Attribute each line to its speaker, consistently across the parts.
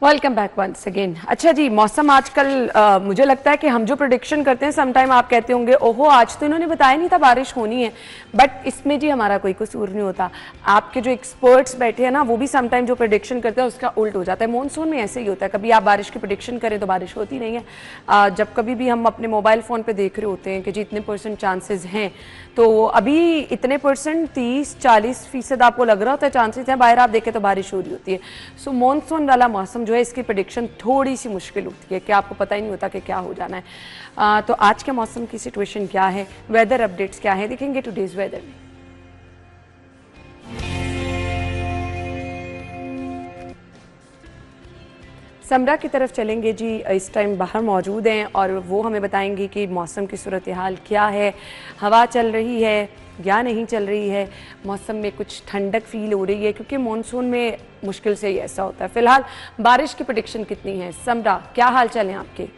Speaker 1: Welcome back once again. अच्छा जी, मौसम आजकल मुझे लगता है कि हम जो प्रेडिक्शन करते हैं समटाइम आप कहते होंगे ओहो आज तो इन्होंने बताया नहीं था बारिश होनी है, बट इसमें जी हमारा कोई कसूर नहीं होता। आपके जो एक्सपर्ट्स बैठे हैं ना वो भी समटाइम जो प्रेडिक्शन करते हैं उसका उल्ट हो जाता है। मॉनसून में ऐसे ही होता है, कभी आप बारिश की प्रेडिक्शन करें तो बारिश होती नहीं है। जब कभी भी हम अपने मोबाइल फ़ोन पर देख रहे होते हैं कि जी इतने % चांसेस हैं, तो अभी इतने % 30-40% आपको लग रहा होता है चांसेस हैं, बाहर आप देखें तो बारिश हो रही होती है। सो मॉनसून वाला मौसम जो है इसकी प्रेडिक्शन थोड़ी सी मुश्किल होती है कि आपको पता ही नहीं होता कि क्या हो जाना है। तो आज के मौसम की सिचुएशन क्या है, वेदर अपडेट्स क्या है, देखेंगे टुडेज वेदर में। समरा की तरफ चलेंगे जी, इस टाइम बाहर मौजूद हैं और वो हमें बताएंगी कि मौसम की सूरत हाल क्या है, हवा चल रही है या नहीं चल रही है, मौसम में कुछ ठंडक फील हो रही है क्योंकि मॉनसून में मुश्किल से ही ऐसा होता है। फिलहाल बारिश की प्रेडिक्शन कितनी है? समरा, क्या हाल चाल है आपके?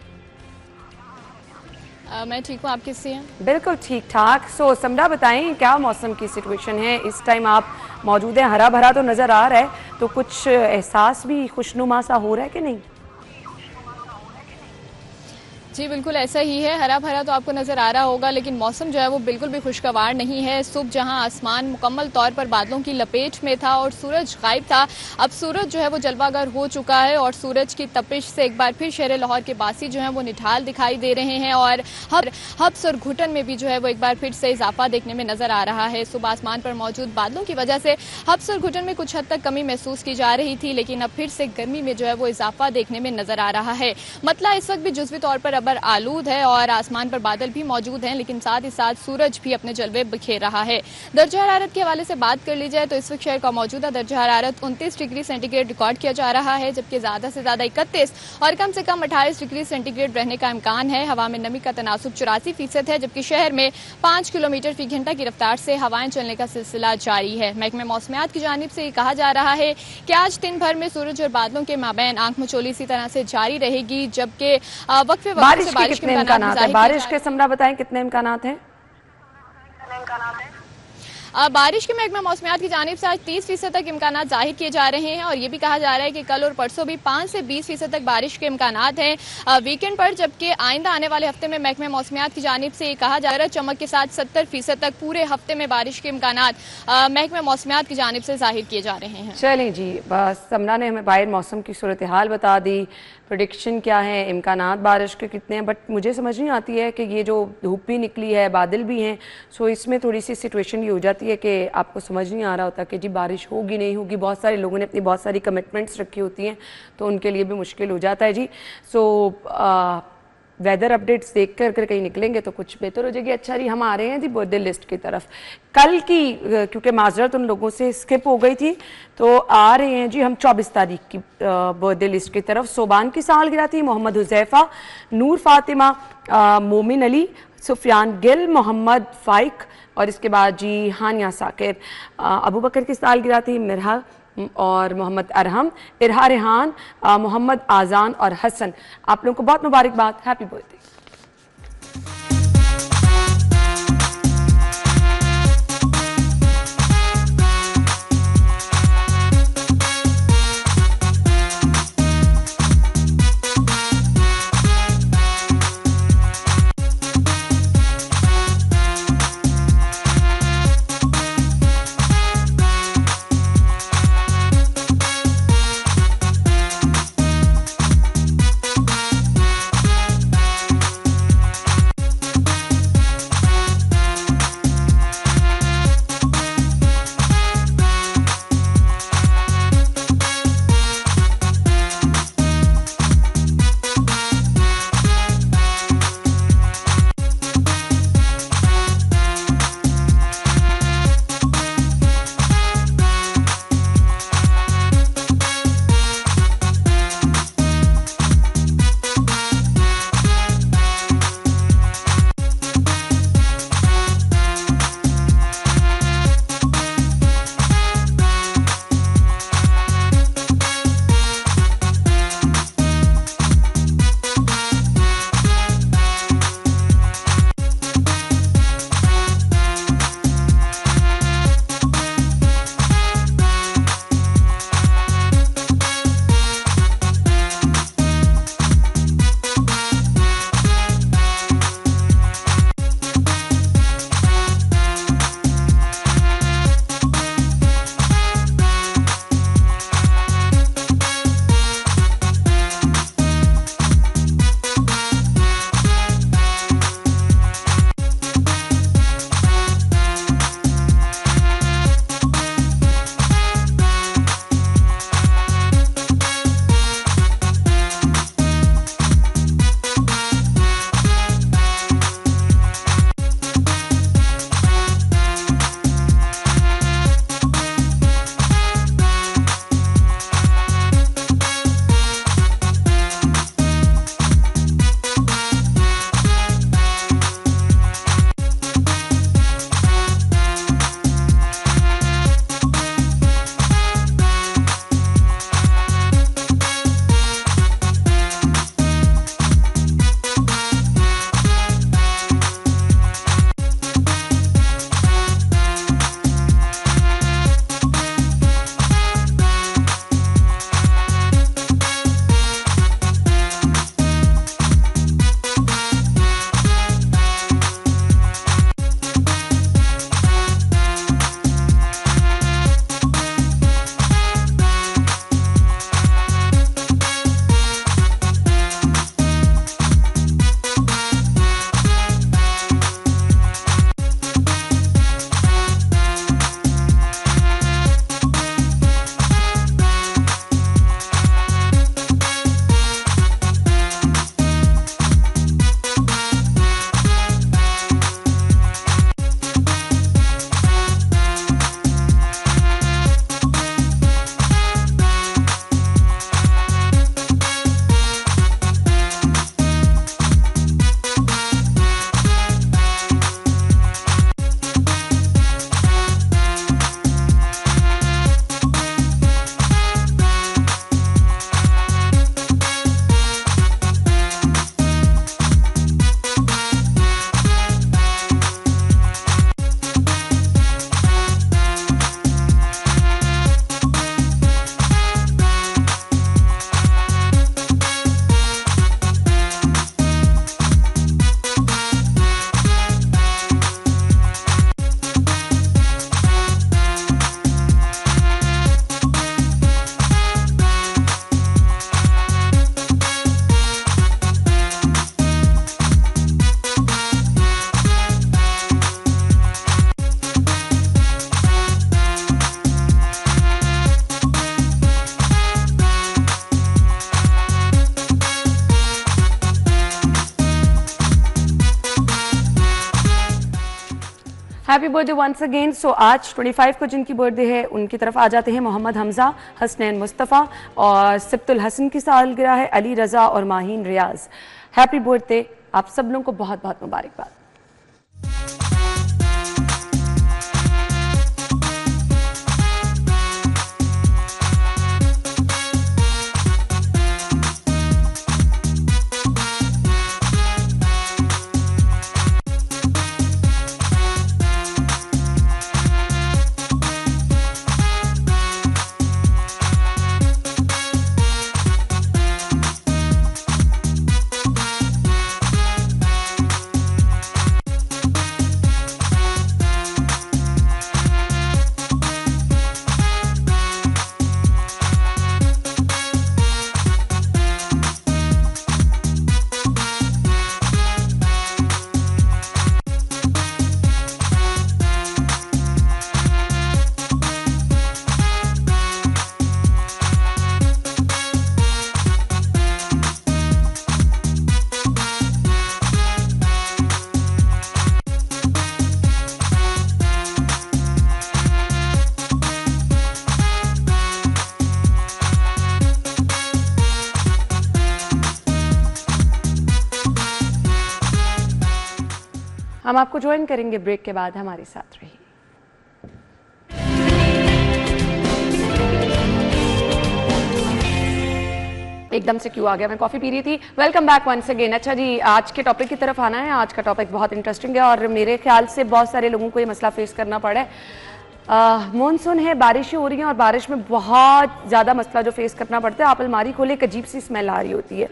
Speaker 2: मैं ठीक हूँ, आप किससे हैं?
Speaker 1: बिल्कुल ठीक ठाक। सो समरा बताएं क्या मौसम की सिचुएशन है इस टाइम? आप मौजूद हैं, हरा भरा तो नज़र आ रहा है, तो कुछ एहसास भी खुशनुमा सा हो रहा है कि नहीं?
Speaker 2: जी बिल्कुल ऐसा ही है, हरा भरा तो आपको नज़र आ रहा होगा, लेकिन मौसम जो है वो बिल्कुल भी खुशगवार नहीं है। सुबह जहां आसमान मुकम्मल तौर पर बादलों की लपेट में था और सूरज गायब था, अब सूरज जो है वो जलवागर हो चुका है और सूरज की तपिश से एक बार फिर शहर लाहौर के बासी जो है वो निठाल दिखाई दे रहे हैं और हब्स और घुटन में भी जो है वो एक बार फिर से इजाफा देखने में नजर आ रहा है। सुबह आसमान पर मौजूद बादलों की वजह से हब्स और घुटन में कुछ हद तक कमी महसूस की जा रही थी, लेकिन अब फिर से गर्मी में जो है वो इजाफा देखने में नजर आ रहा है। मतला इस वक्त भी जुज़वी तौर पर आलूद है और आसमान पर बादल भी मौजूद हैं, लेकिन साथ ही साथ सूरज भी अपने जलवे बिखेर रहा है। दर्जा हरारत के हवाले से बात कर ली जाए तो इस वक्त शहर का मौजूदा दर्जा हरारत 29 डिग्री सेंटीग्रेड रिकॉर्ड किया जा रहा है, जबकि ज्यादा से ज्यादा 31 और कम से कम 28 डिग्री सेंटीग्रेड रहने का इम्कान है। हवा में नमी का तनासुब 84% है, जबकि शहर में 5 किलोमीटर फी घंटा की रफ्तार से हवाएं चलने का सिलसिला जारी है। महकमे मौसमियात की जानिब से कहा जा रहा है कि आज दिन भर में सूरज और बादलों के माबैन आंख मचोली इसी तरह से जारी रहेगी, जबकि वक्फे वक्त से बारिश
Speaker 1: कितने इम्कानात है? बारिश के समरा बताएं कितने इम्कानात हैं?
Speaker 2: बारिश के महकमा मौसमियात की जानिब से आज 30% तक इम्कानात जाहिर किए जा रहे हैं और ये भी कहा जा रहा है कि कल और परसों भी 5 से 20% तक बारिश के इम्कानात हैं वीकेंड पर, जबकि आइंदा आने वाले हफ्ते में महकमा मौसमियात की जानिब से कहा जा रहा है चमक के साथ 70% तक पूरे हफ्ते में बारिश के इम्कानात महकमा मौसमियात की जानिब से जाहिर किए जा रहे हैं।
Speaker 1: चलें जी, बस समरा ने हमें बाहर मौसम की सूरत हाल बता दी, प्रेडिक्शन क्या है, इम्कानात बारिश के कितने हैं, बट मुझे समझ नहीं आती है कि ये जो धूप भी निकली है, बादल भी हैं, सो इसमें थोड़ी सी सिचुएशन ये हो जाती है कि आपको समझ नहीं आ रहा होता कि जी बारिश होगी नहीं होगी। बहुत सारे लोगों ने अपनी बहुत सारी कमिटमेंट्स रखी होती हैं तो उनके लिए भी मुश्किल हो जाता है जी। सो वेदर अपडेट्स देख कर कहीं निकलेंगे तो कुछ बेहतर हो जाएगी। अच्छा जी, हम आ रहे हैं जी बर्थडे लिस्ट की तरफ। कल की क्योंकि माजरत उन लोगों से स्किप हो गई थी तो आ रहे हैं जी हम 24 तारीख की बर्थडे लिस्ट की तरफ। सोबान की सालगिरह थी, मोहम्मद हुजैफा, नूर फातिमा, मोमिन अली, सुफियान गिल, मोहम्मद फाइक और इसके बाद जी हानिया साकिर। अबू बकर की सालगिरह थी, मिरहा और मोहम्मद अरहम, इरहा रेहान, मोहम्मद आज़ान और हसन। आप लोगों को बहुत मुबारकबाद, happy birthday. Happy birthday once again. So आज 25 को जिनकी बर्थडे है उनकी तरफ आ जाते हैं मोहम्मद हमजा, हसनैन मुस्तफ़ा और सिब्तुल हसन की सालगिरह है, अली रज़ा और माहीन रियाज। हैप्पी बर्थडे, आप सब लोगों को बहुत बहुत मुबारकबाद। हम आपको ज्वाइन करेंगे ब्रेक के बाद, हमारे साथ रहिए। एकदम से क्यों आ गया, मैं कॉफी पी रही थी। Welcome back once again. अच्छा जी, आज के टॉपिक की तरफ आना है। आज का टॉपिक बहुत इंटरेस्टिंग है और मेरे ख्याल से बहुत सारे लोगों को ये मसला फेस करना पड़ा है। मॉनसून है, बारिशें हो रही हैं और बारिश में बहुत ज़्यादा मसला जो फेस करना पड़ता है, आप अलमारी खोले एक अजीब सी स्मेल आ रही होती है।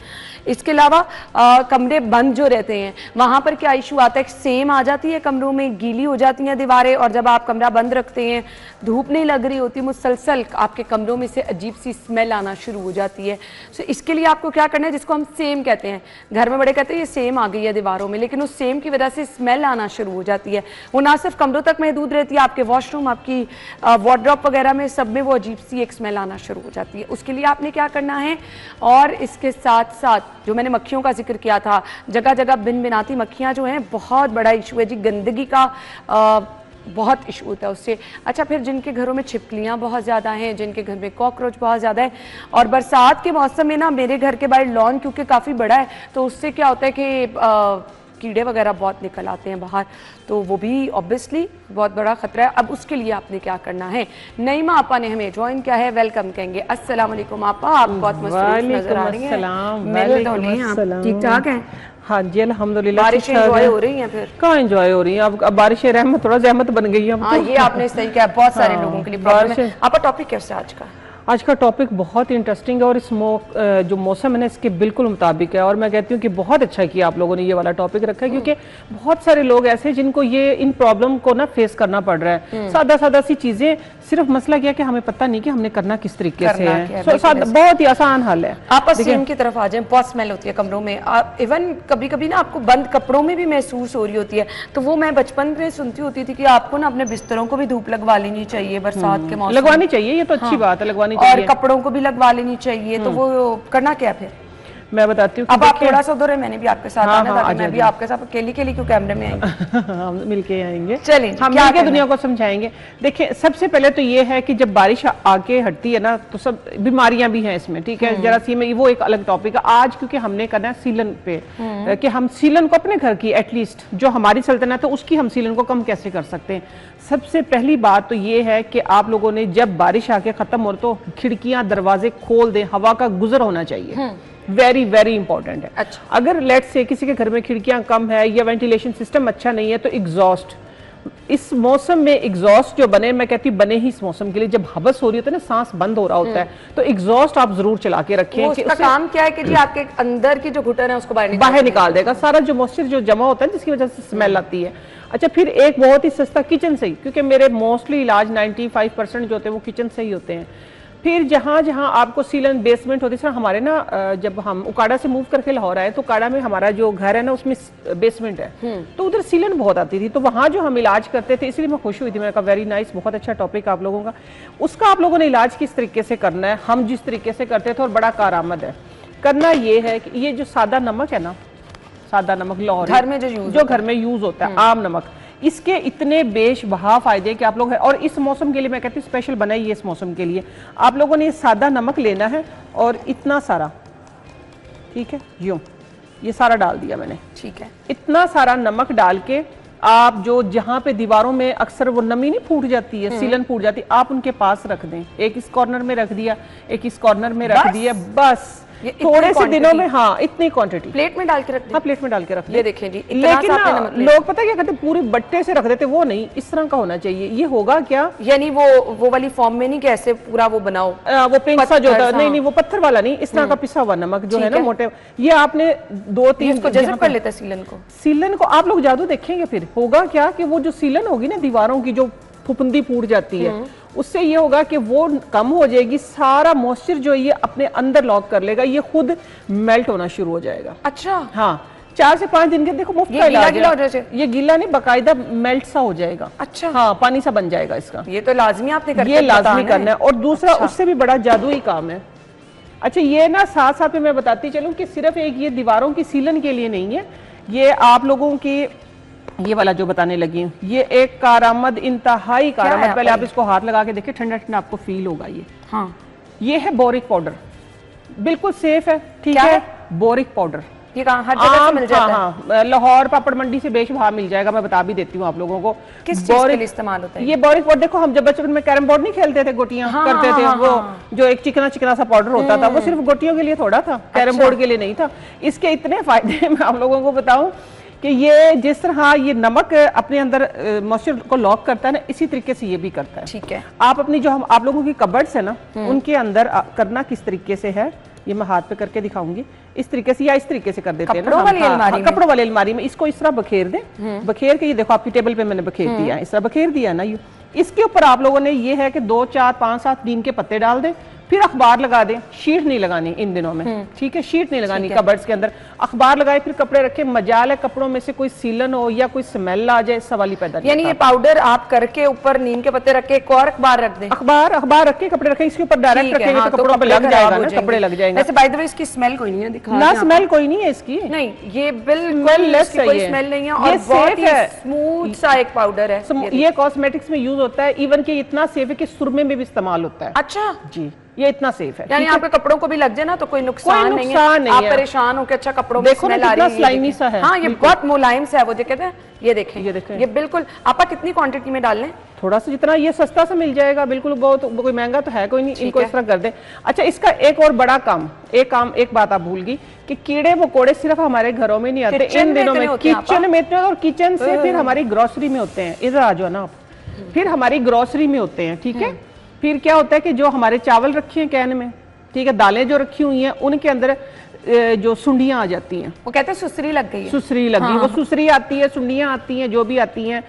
Speaker 1: इसके अलावा कमरे बंद जो रहते हैं वहाँ पर क्या इशू आता है, सेम आ जाती है कमरों में, गीली हो जाती हैं दीवारें, और जब आप कमरा बंद रखते हैं, धूप नहीं लग रही होती, मुसलसल आपके कमरों में से अजीब सी स्मेल आना शुरू हो जाती है। सो इसके लिए आपको क्या करना है, जिसको हम सेम कहते हैं, घर में बड़े कहते हैं ये सेम आ गई है दीवारों में, लेकिन उस सेम की वजह से स्मेल आना शुरू हो जाती है। वो ना सिर्फ कमरों तक महदूद रहती है, आपके वॉशरूम, आपकी वार्डरोब वगैरह में, सब में वो अजीब सी एक स्मेल आना शुरू हो जाती है। उसके लिए आपने क्या करना है, और इसके साथ साथ जो मैंने मक्खियों का जिक्र किया था, जगह जगह बिन बिनाती मक्खियाँ जो हैं, बहुत बड़ा इशू है जी, गंदगी का बहुत इशू होता है उससे। अच्छा, फिर जिनके घरों में छिपकलियाँ बहुत ज़्यादा हैं, जिनके घर में कॉकरोच बहुत ज़्यादा है, और बरसात के मौसम में ना, मेरे घर के बाहर लॉन क्योंकि काफ़ी बड़ा है, तो उससे क्या होता है कि कीड़े वगैरह बहुत निकल आते हैं बाहर, तो वो भी ऑब्वियसली बहुत बड़ा खतरा है। अब उसके लिए आपने क्या करना है, नईमा आपा ने हमें ज्वाइन किया है, वेलकम कहेंगे। अस्सलाम वालेकुम आपा, आप बहुत मसरूफ नजर आ रही हैं, मिल तो नहीं, आप ठीक ठाक हैं?
Speaker 3: हाँ जी अल्हम्दुलिल्लाह।
Speaker 1: बारिशें एंजॉय हो रही हैं? फिर कहाँ
Speaker 3: एंजॉय हो रही हैं, अब बारिशें रहमत, थोड़ा जहमत बन गई है।
Speaker 1: हाँ, ये आपने सही कहा, बहुत सारे लोगों के लिए प्रॉब्लम है। आपका टॉपिक कैसे आज का?
Speaker 3: आज का टॉपिक बहुत इंटरेस्टिंग है और इस जो मौसम है ना, इसके बिल्कुल मुताबिक है, और मैं कहती हूँ कि बहुत अच्छा किया आप लोगों ने ये वाला टॉपिक रखा है, क्योंकि बहुत सारे लोग ऐसे जिनको ये इन प्रॉब्लम को ना फेस करना पड़ रहा है। सादा सादा सी चीजें, सिर्फ मसला क्या कि हमें पता नहीं कि हमने करना किस तरीके से है। बहुत ही आसान हल है।
Speaker 1: आप सेम की तरफ आ जाए, बहुत स्मेल होती है कमरों में, इवन कभी कभी ना आपको बंद कपड़ों में भी महसूस हो रही होती है। तो वो मैं बचपन में सुनती होती थी कि आपको ना अपने बिस्तरों को भी धूप लगवा लेनी चाहिए, बरसात के मौसम
Speaker 3: लगवानी चाहिए, ये तो अच्छी बात है, लगवानी
Speaker 1: और कपड़ों को भी लगवा लेनी चाहिए। तो वो करना क्या फिर,
Speaker 3: मैं बताती हूँ।
Speaker 1: अब आप थोड़ा सा उधर है, मैंने भी आपके साथ आना था, मैं भी आपके साथ अकेली क्यों कैमरे में आएंगे।
Speaker 3: हम मिलके आएंगे,
Speaker 1: चलिए
Speaker 3: हम मिलके दुनिया को समझाएंगे। देखिए, सबसे पहले तो ये है कि जब बारिश आके हटती है ना, तो सब बीमारियां भी हैं इसमें, ठीक है, जरासीम में, वो एक अलग टॉपिक है आज, क्योंकि हमने करना है सीलन पे, कि हम सीलन को अपने घर की एटलीस्ट जो हमारी सल्तनत है उसकी हम सीलन को कम कैसे कर सकते हैं। सबसे पहली बात तो ये है कि आप लोगों ने जब बारिश आके खत्म हो तो खिड़कियां दरवाजे खोल दें, हवा का गुजर होना चाहिए, वेरी वेरी इंपॉर्टेंट है।
Speaker 1: अच्छा।
Speaker 3: अगर लेट से किसी के घर में खिड़कियां कम है या वेंटिलेशन सिस्टम अच्छा नहीं है, तो एग्जॉस्ट, इस मौसम में एग्जॉस्ट जो बने, मैं कहती हूँ बने ही इस मौसम के लिए, जब हवस हो रही होती है ना, सांस बंद हो रहा होता है, तो एग्जॉस्ट आप जरूर चला के रखें।
Speaker 1: उसका काम क्या है कि जी आपके अंदर की जो घुटन है उसको बाहर
Speaker 3: निकाल देगा, सारा जो मॉइस्चर जो जमा होता है जिसकी वजह से स्मेल आती है। अच्छा, फिर एक बहुत ही सस्ता किचन से ही, क्योंकि मेरे मोस्टली इलाज 95% जो होते हैं वो किचन से ही होते हैं। फिर जहाँ जहाँ आपको सीलन बेसमेंट होती है, हमारे ना जब हम उकाड़ा से मूव करके लाहौर आए तो उकाड़ा में हमारा जो घर है ना उसमें बेसमेंट है, तो उधर सीलन बहुत आती थी, तो वहाँ जो हम इलाज करते थे, इसलिए मैं खुश हुई थी, मैंने कहा वेरी नाइस, बहुत अच्छा टॉपिक आप लोगों का। उसका आप लोगों ने इलाज किस तरीके से करना है, हम जिस तरीके से करते थे और बड़ा कारआमद है। करना ये है कि ये जो सादा नमक है ना, सादा नमक लाहौर
Speaker 1: घर में जो घर में
Speaker 3: यूज होता है, आम नमक, इसके इतने बेशबहा फायदे कि आप लोग है। और इस मौसम के लिए मैं कहती हूँ स्पेशल बनाई है इस मौसम के लिए। आप लोगों ने सादा नमक लेना है और इतना सारा, ठीक है, यूं ये सारा डाल दिया मैंने,
Speaker 1: ठीक है।
Speaker 3: इतना सारा नमक डाल के आप जो जहां पे दीवारों में अक्सर वो नमी नहीं फूट जाती है, सीलन फूट जाती है, आप उनके पास रख दें। एक इस कॉर्नर में रख दिया, एक इस कॉर्नर में रख दिया, बस थोड़े से दिनों में, हाँ इतनी क्वांटिटी
Speaker 1: प्लेट में डाल के रख दें।
Speaker 3: हाँ प्लेट में डाल के रख
Speaker 1: ये देखें जी, इतना
Speaker 3: लेकिन
Speaker 1: सा आपने
Speaker 3: ना
Speaker 1: नमक लिया।
Speaker 3: लोग पता क्या कहते हैं पूरे बट्टे से रख देते, वो नहीं, इस तरह का होना चाहिए। ये होगा क्या,
Speaker 1: यानी वो वाली फॉर्म में नहीं कि ऐसे पूरा वो बनाओ,
Speaker 3: वो पिंक सा जो होता है,
Speaker 1: हाँ।
Speaker 3: नहीं वो पत्थर वाला नहीं, इस तरह का पिसा हुआ नमक जो है ना मोटे, ये आपने 2-3
Speaker 1: इसको जज़ब कर लेता है सीलन को।
Speaker 3: सीलन को आप लोग जादू देखेंगे, फिर होगा क्या कि वो जो सीलन होगी ना दीवारों की, जो फुफुंदी फूट जाती है, उससे ये होगा कि वो कम हो जाएगी, सारा मॉइस्चर जो है ये अपने अंदर लॉक कर लेगा, ये खुद मेल्ट होना शुरू हो जाएगा।
Speaker 1: अच्छा,
Speaker 3: हाँ 4 से 5 दिन के, देखो मुफ्त का इलाज है। ये गीला नहीं, बाकायदा मेल्ट सा हो जाएगा।
Speaker 1: अच्छा,
Speaker 3: हाँ पानी सा बन जाएगा इसका।
Speaker 1: ये तो लाजमी आपने करके
Speaker 3: ये लाजमी करना है। और दूसरा
Speaker 1: अच्छा।
Speaker 3: उससे भी बड़ा जादुई काम है। अच्छा ये ना साथ साथ में मैं बताती चलूं कि सिर्फ एक ये दीवारों की सीलन के लिए नहीं है, ये आप लोगों की ये वाला जो बताने लगी हूँ, ये एक कारआमद, इंतहाई कारआमद। पहले आप इसको हाथ लगा के देखिए, ठंडा ठंडा आपको फील होगा। ये
Speaker 1: हाँ, ये
Speaker 3: है बोरिक पाउडर, बिल्कुल सेफ है, ठीक है। बोरिक पाउडर
Speaker 1: ये कहाँ हर जगह से मिल जाता है?
Speaker 3: हाँ, लाहौर पापड़ मंडी से बेशबहा मिल जाएगा, मैं बता भी देती हूँ आप लोगों को।
Speaker 1: किस चीज के लिए इस्तेमाल होता है
Speaker 3: ये बोरिक पाउडर? देखो हम जब बचपन में कैरम बोर्ड नहीं खेलते थे, गोटियां करते थे, वो जो एक चिकना चिकना सा पाउडर होता था, वो सिर्फ गोटियों के लिए थोड़ा था, कैरम बोर्ड के लिए नहीं था। इसके इतने फायदे मैं आप लोगों को बताऊं कि ये जिस तरह ये नमक अपने अंदर मॉइस्चर को लॉक करता है ना, इसी तरीके से ये भी करता है।
Speaker 1: ठीक है।
Speaker 3: आप अपनी जो हम आप लोगों की कबर्ड्स है ना, उनके अंदर करना किस तरीके से है, ये मैं हाथ पे करके दिखाऊंगी। इस तरीके से या इस तरीके से कर देते हैं ना, कपड़ों वाली अलमारी में इसको इस तरह बखेर दें। बखेर के ये देखो आपकी टेबल पे मैंने बखेर दिया है, इस तरह बखेर दिया ना। ये इसके ऊपर आप लोगों ने ये है कि 2, 4, 5, 7 नीम के पत्ते डाल दें, फिर अखबार लगा दें। शीट नहीं लगानी इन दिनों में, ठीक है, शीट नहीं लगानी कबर्ड्स के अंदर। अखबार लगाए, फिर कपड़े रखे, मजाल है कपड़ों में से कोई सीलन हो या कोई स्मेल आ जाए, सवाल ही पैदा नहीं।
Speaker 1: यानी ये पाउडर आप करके ऊपर नीम के पत्ते रख के एक और अखबार रख दें।
Speaker 3: अखबार रख के कपड़े रखें, इसके ऊपर डायरेक्ट रखेंगे तो कपड़ों पे लग जाएगा ना, कपड़े लग जाएंगे।
Speaker 1: वैसे बाय द वे इसकी स्मेल कोई नहीं है, दिखा
Speaker 3: ना स्मेल कोई नहीं है इसकी,
Speaker 1: नहीं ये बिल्कुल कोई स्मेल नहीं है और बहुत ही स्मूथ सा एक पाउडर है।
Speaker 3: ये कॉस्मेटिक्स में यूज होता है, इवन कि इतना सेफ है कि सुरमे में भी इस्तेमाल होता है।
Speaker 1: अच्छा जी,
Speaker 3: ये इतना सेफ है,
Speaker 1: यानी आपके कपड़ों को भी लग जाए ना तो कोई नुकसान नहीं है। आप परेशान हो कि अच्छा कपड़ों में
Speaker 3: स्मेल आ रही है, स्लाइमी सा है।
Speaker 1: हाँ ये बहुत मुलायम सा है, वो जो कहते हैं ये देखें, ये बिल्कुल। आपा कितनी क्वांटिटी में डाल लें?
Speaker 3: थोड़ा सा, जितना ये सस्ता सा मिल जाएगा, बिल्कुल बहुत कोई महंगा तो है कोई नहीं, इनको इस तरह कर दे। अच्छा इसका एक और बड़ा काम, एक बात आप भूल गई कि कीड़े मकोड़े सिर्फ हमारे घरों में नहीं आते, इन दिनों में किचन में, और किचन से फिर हमारी ग्रोसरी में होते हैं। इधर आ जाओ ना आप, फिर हमारी ग्रोसरी में होते हैं, ठीक है। फिर क्या होता है कि जो हमारे चावल रखे हैं कैन में, ठीक है, दालें जो रखी हुई हैं, उनके अंदर जो सुंडियां आ जाती हैं,
Speaker 1: वो कहते हैं सुसरी लग गई है,
Speaker 3: सुसरी लगी। वो सुसरी आती है, सुंडियां आती हैं, जो भी आती हैं।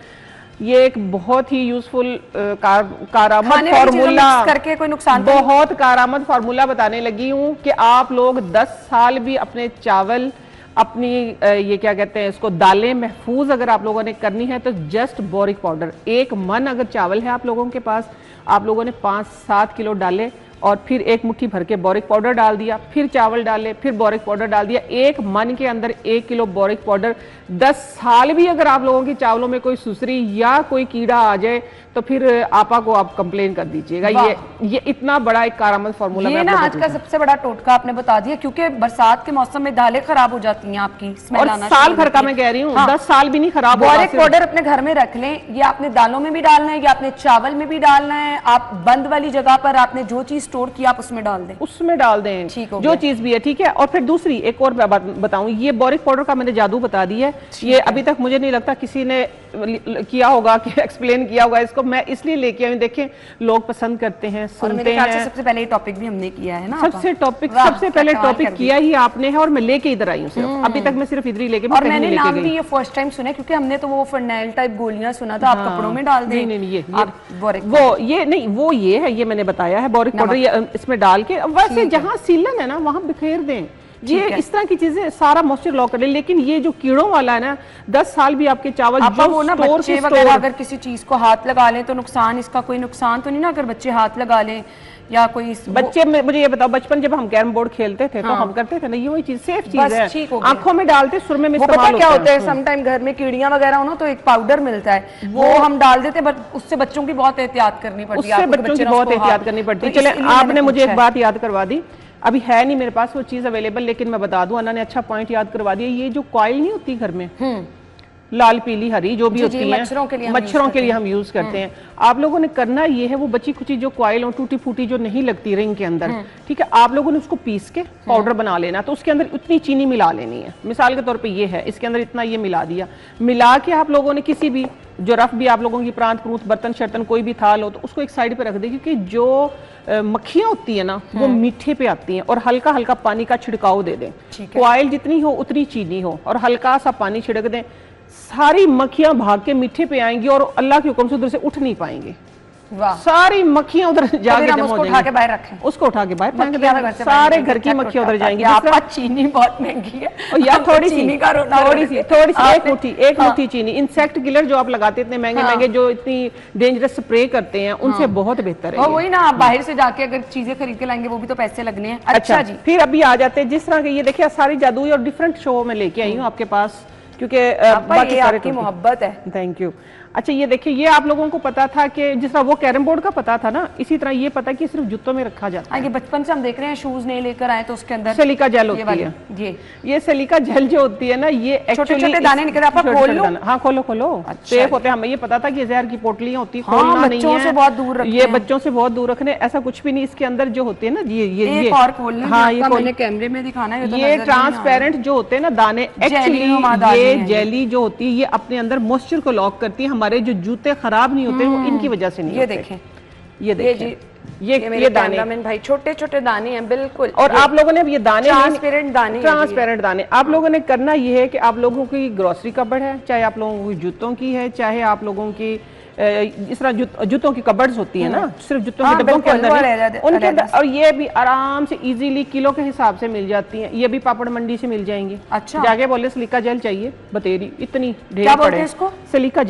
Speaker 3: ये एक बहुत ही यूजफुल कारआमद फार्मूला
Speaker 1: करके कोई नुकसान,
Speaker 3: बहुत कारआमद फार्मूला बताने लगी हूँ कि आप लोग 10 साल भी अपने चावल, अपनी ये क्या कहते हैं इसको, दालें महफूज अगर आप लोगों ने करनी है तो जस्ट बोरिक पाउडर, 1 मन अगर चावल है आप लोगों के पास, आप लोगों ने 5-7 किलो डाले और फिर 1 मुट्ठी भर के बोरिक पाउडर डाल दिया, फिर चावल डाले, फिर बोरिक पाउडर डाल दिया। 1 मन के अंदर 1 किलो बोरिक पाउडर। 10 साल भी अगर आप लोगों के चावलों में कोई सुसरी या कोई कीड़ा आ जाए तो फिर आपा को आप कंप्लेन कर दीजिएगा। ये इतना बड़ा एक कारआमद फार्मूला
Speaker 1: ये ना आज का सबसे बड़ा टोटका आपने बता दिया, क्योंकि बरसात के मौसम में दालें खराब हो जाती हैं आपकी, स्मेल आना
Speaker 3: साल भर का मैं कह रही हूँ, 10 साल भी नहीं खराब होगा।
Speaker 1: बोरिक पाउडर अपने घर में रख लें, ये आपने दालों में भी डालना है, या आपने चावल में भी डालना है। आप बंद वाली जगह पर आपने जो चीज स्टोर किया आप उसमें डाल दें,
Speaker 3: ठीक हो, जो चीज भी है, ठीक है। और फिर दूसरी एक और बात बताऊं, ये बोरिक पाउडर का मैंने जादू बता दिया है। ये अभी तक मुझे नहीं लगता किसी ने किया होगा कि एक्सप्लेन किया होगा इसको, मैं इसलिए लेके आई। देखें लोग पसंद करते हैं, सुनते हैं।
Speaker 1: सबसे पहले टॉपिक भी हमने किया है ना,
Speaker 3: सबसे पहले टॉपिक किया ही आपने है और मैं लेके इधर आई हूँ सिर्फ। अभी तक मैं सिर्फ इधर ही लेके,
Speaker 1: और मैंने नाम भी ये फर्स्ट टाइम सुना, क्योंकि हमने तो वो फर्नेल टाइप गोलियां सुना था, आप कपड़ों में डाल दें।
Speaker 3: वो ये है, ये मैंने बताया है बोरिक पाउडर, इसमें डाल के। वैसे जहाँ सीलन है ना वहाँ बिखेर दें, ये इस तरह की चीजें सारा मॉइस्चर लॉक कर ले। लेकिन ये जो कीड़ों वाला है ना, 10 साल भी आपके चावल जो
Speaker 1: वो ना
Speaker 3: स्टोर
Speaker 1: बच्चे
Speaker 3: के
Speaker 1: वगैरह अगर किसी चीज को हाथ लगा लें तो नुकसान, इसका कोई नुकसान तो नहीं ना अगर बच्चे हाथ लगा लें या कोई
Speaker 3: बच्चे में? मुझे ये बताओ, बचपन जब हम कैरम बोर्ड खेलते थे तो हम करते थे ना, ये वही चीज सेफ चीज है, आंखों में डालते, सुरमे में इस्तेमाल
Speaker 1: क्या होता है समटाइम घर में कीड़ियां वगैरह हो ना, तो एक पाउडर मिलता है वो हम डाल देते हैं, बट उससे बच्चों की बहुत एहतियात करनी पड़ती है,
Speaker 3: उससे बच्चों की बहुत एहतियात करनी पड़ती है। चले, आपने मुझे एक बात याद करवा दी, अभी है नहीं मेरे पास वो चीज अवेलेबल, लेकिन मैं बता दूं, अन्ना ने अच्छा पॉइंट याद करवा दिया। ये जो कॉइल नहीं होती घर में, लाल पीली हरी जो भी होती है, मच्छरों के लिए हम यूज करते हैं, आप लोगों ने करना ये है, वो बची कुची जो कॉइल हो, टूटी फूटी जो नहीं लगती रिंग के अंदर, ठीक है, आप लोगों ने उसको पीस के पाउडर बना लेना। तो उसके अंदर उतनी चीनी मिला लेनी है, मिसाल के तौर पे ये है, इसके अंदर इतना ये मिला दिया, मिला के आप लोगों ने किसी भी जो रफ भी आप लोगों की प्रांत प्रूत बर्तन शर्तन कोई भी थाल हो तो उसको एक साइड पे रख दे, क्योंकि जो मक्खियां होती है ना वो मीठे पे आती हैं, और हल्का हल्का पानी का छिड़काव दे दें, कॉइल जितनी हो उतनी चीनी हो, और हल्का सा पानी छिड़क दें, सारी मक्खियां भाग के मीठे पे आएंगी और अल्लाह के हुक्म से उधर से उठ नहीं पाएंगी। सारी मक्खियां उधर जाके जमा हो जाएंगी, उठा के बाहर रखें, उसको उठा के बाहर फेंक दें, सारे घर की मक्खियां उधर जाएंगी।
Speaker 1: चीनी बहुत महंगी है
Speaker 3: और यार थोड़ी सी एक मुट्ठी चीनी, इंसेक्ट किलर जो आप लगाते इतने महंगे महंगे, जो इतनी डेंजरस स्प्रे करते हैं, उनसे बहुत बेहतर है।
Speaker 1: वही ना, आप बाहर से जाके अगर चीजें खरीद के लाएंगे वो भी तो पैसे लगने हैं। अच्छा जी,
Speaker 3: फिर अभी आ जाते हैं जिस तरह के, ये देखिए सारी जादुई और डिफरेंट शो में लेके आई हूँ आपके पास, क्योंकि बाकी सारे
Speaker 1: की मोहब्बत है।
Speaker 3: Thank you. अच्छा ये देखिए, ये आप लोगों को पता था कि जिस तरह वो कैरम बोर्ड का पता था ना, इसी तरह ये पता कि सिर्फ जूतों में रखा जाता है।
Speaker 1: ये बचपन से हम देख रहे हैं, शूज नहीं लेकर आए तो उसके अंदर
Speaker 3: सिलिका जेल होती है। ये सिलिका जेल जो होती है ना, ये
Speaker 1: छोटे छोटे दाने निकल, आप खोल लो।
Speaker 3: हाँ खोलो खोलो, सेफ होते हैं। हमें ये पता था कि जहर की पोटलियां होती है,
Speaker 1: खोलना नहीं है, से बहुत दूर रखने,
Speaker 3: ये बच्चों से बहुत दूर रखने, ऐसा कुछ भी नहीं। इसके अंदर जो होते हैं ना, ये
Speaker 1: और खोलना, हाँ ये मैंने कैमरे में दिखाना है,
Speaker 3: ये ट्रांसपेरेंट जो होते हैं ना दाने, एक्चुअली ये जेली जो होती है ये अपने अंदर मॉइस्चर को लॉक करती है। हमारे जो जूते खराब नहीं होते वो इनकी वजह से नहीं होते। ये देखें, ये दाने
Speaker 1: भाई छोटे छोटे दाने हैं बिल्कुल।
Speaker 3: और आप लोगों ने अब ये दाने,
Speaker 1: ट्रांसपेरेंट
Speaker 3: दाने आप लोगों ने करना ये है कि आप लोगों की ग्रोसरी कबर्ड है, चाहे आप लोगों की जूतों की है, चाहे आप लोगों की इस तरह जूतों की कबर्ड्स होती है ना, सिर्फ जूतों के डब्बों के अंदर उनके अंदर, और ये भी आराम से इजीली किलो के हिसाब से मिल जाती हैं। ये भी पापड़ मंडी से मिल जाएंगी।
Speaker 1: अच्छा,
Speaker 3: जाके बोले सिलिका जेल चाहिए, बतेरी इतनी
Speaker 1: ढेर पड़े इसको,
Speaker 3: सिलिका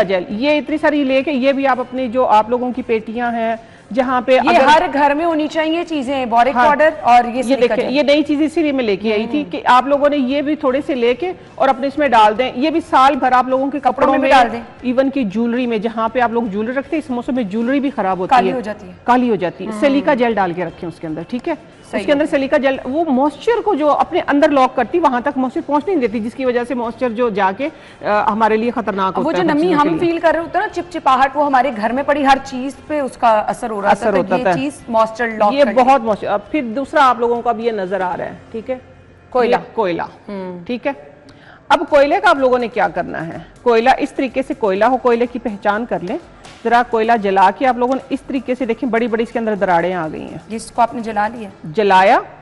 Speaker 3: जेल ये इतनी सारी लेके, ये भी आप अपनी जो आप लोगों की पेटियां हैं जहाँ पे
Speaker 1: ये हर घर में होनी चाहिए चीजें, बोरिक पाउडर और ये
Speaker 3: देखिए, ये नई चीज इसीलिए मैं लेके आई थी कि आप लोगों ने ये भी थोड़े से लेके और अपने इसमें डाल दें। ये भी साल भर आप लोगों के कपड़ों में डाल दें, इवन की ज्वेलरी में, जहाँ पे आप लोग ज्वेलरी रखते हैं, इस मौसम में ज्वेलरी भी खराब होती है, काली हो जाती है। सिलिका जेल डाल के रखें उसके अंदर, ठीक है, उसके अंदर सिलिका जेल वो मॉइस्चर को जो अपने अंदर लॉक करती, वहां तक मॉइस्चर पहुंच नहीं देती, जिसकी वजह से मॉइस्चर जो जाके हमारे लिए खतरनाक होता है।
Speaker 1: वो जो नमी हम फील कर रहे होते हैं ना, चिपचिपाहट, वो हमारे घर में पड़ी हर चीज पे उसका असर हो रहा है।
Speaker 3: ये बहुत मॉइस्चर। अब फिर दूसरा आप लोगों को अब ये नजर आ रहा है, ठीक है, कोयला, ठीक है। अब कोयले का आप लोगों ने क्या करना है, कोयला इस तरीके से कोयला हो, कोयले की पहचान कर लें जरा। कोयला जला के आप लोगों ने इस तरीके से देखें, बड़ी बड़ी इसके अंदर दरारें आ गई हैं,
Speaker 1: जिसको आपने जला लिया,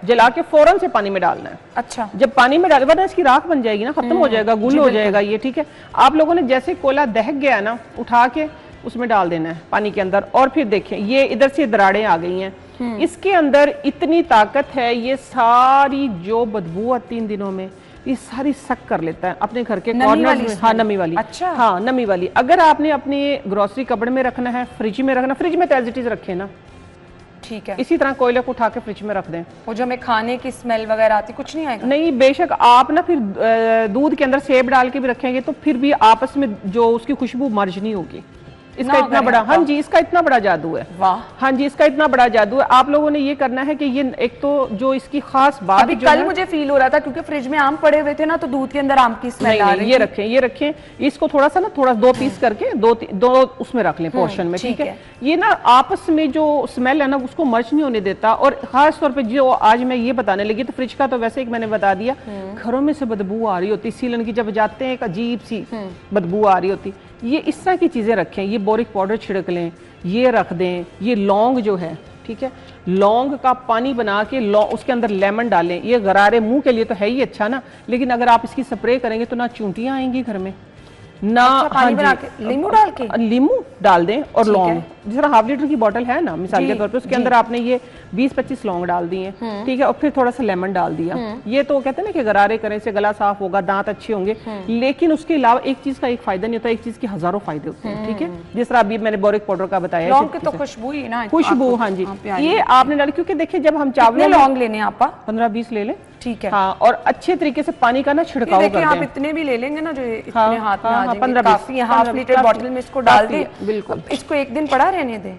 Speaker 3: जला के फौरन से पानी में डालना है।
Speaker 1: अच्छा,
Speaker 3: जब पानी में डाल, वरना इसकी राख बन जाएगी ना, खत्म हो जाएगा, गुल हो जाएगा ये, ठीक है। आप लोगों ने जैसे कोयला दहक गया ना, उठा के उसमें डाल देना है पानी के अंदर, और फिर देखें ये इधर से दरारें आ गई हैं, इसके अंदर इतनी ताकत है, ये सारी जो बदबू आती इन दिनों में ये सारी सक कर लेता है अपने घर के कॉर्नर में। हाँ, नमी वाली।
Speaker 1: अच्छा,
Speaker 3: हाँ, नमी वाली। अगर आपने अपनी ग्रोसरी कबर्ड में रखना है, फ्रिज में रखना, फ्रिज में तो एज इट इज रखें ना,
Speaker 1: ठीक है।
Speaker 3: इसी तरह कोयले को उठा के फ्रिज में रख दें।
Speaker 1: वो जो हमें खाने की स्मेल वगैरह आती, कुछ नहीं आएगा?
Speaker 3: नहीं, बेशक आप ना फिर दूध के अंदर सेब डाल के भी रखेंगे तो फिर भी आपस में जो उसकी खुशबू मर्ज नहीं होगी। इसका इतना बड़ा, हाँ जी, इसका इतना बड़ा जादू है।
Speaker 1: वाह,
Speaker 3: हाँ जी, इसका इतना बड़ा जादू है। आप लोगों ने ये करना है कि ये एक तो जो इसकी खास बात,
Speaker 1: अभी कल मुझे फील हो रहा था क्योंकि फ्रिज में आम पड़े हुए थे ना, तो दूध के अंदर आम की स्मेल आ रही थी।
Speaker 3: ये रखें, इसको थोड़ा सा ना, थोड़ा 2 पीस करके दो उसमें रख लें, पोर्शन में, ठीक है। ये ना आपस में जो स्मेल है ना उसको मर्ज नहीं होने देता। और खास तौर पर जो आज मैं ये बताने लगी, तो फ्रिज का तो वैसे एक मैंने बता दिया, घरों में से बदबू आ रही होती, सीलन की जब जाते हैं एक अजीब सी बदबू आ रही होती। ये इस तरह की चीजें रखें, ये बोरिक पाउडर छिड़क लें, ये रख दें। ये लौंग जो है, ठीक है, लौंग का पानी बना के उसके अंदर लेमन डालें। ये गरारे मुंह के लिए तो है ही अच्छा ना, लेकिन अगर आप इसकी स्प्रे करेंगे तो ना चूंटियां आएंगी घर में ना।
Speaker 1: अच्छा, पानी बना के नींबू डाल के,
Speaker 3: नींबू डाल दें और लौंग जिस तरह हाफ लीटर की बोतल है ना मिसाल के तौर पे, उसके अंदर आपने ये 20-25 लौंग डाल दिए, ठीक है, और फिर थोड़ा सा लेमन डाल दिया, ये तो कहते हैं ना कि गरारे करने से गला साफ होगा, दांत अच्छे होंगे, लेकिन उसके अलावा एक चीज का एक फायदा नहीं होता, एक चीज के हजारों फायदे होते हैं, ठीक है। जिस तरह अभी मैंने बोरिक पाउडर का बताया,
Speaker 1: लौंग की तो खुशबू ही ना,
Speaker 3: खुशबू, हाँ जी, ये आपने डाली, क्योंकि देखिए जब हम चावल
Speaker 1: लौंग लेने आप
Speaker 3: 15-20 ले लें,
Speaker 1: ठीक है,
Speaker 3: हाँ, और अच्छे तरीके से पानी का ना छिड़काव कर दें।
Speaker 1: आप इतने भी ले लेंगे ना जो इतने
Speaker 3: हाँ,
Speaker 1: हाथ में आ जाएंगे,
Speaker 3: 15-20
Speaker 1: काफी, हाफ लीटर बॉटल में इसको डाल दें,
Speaker 3: बिल्कुल।
Speaker 1: इसको एक दिन पड़ा रहने दें,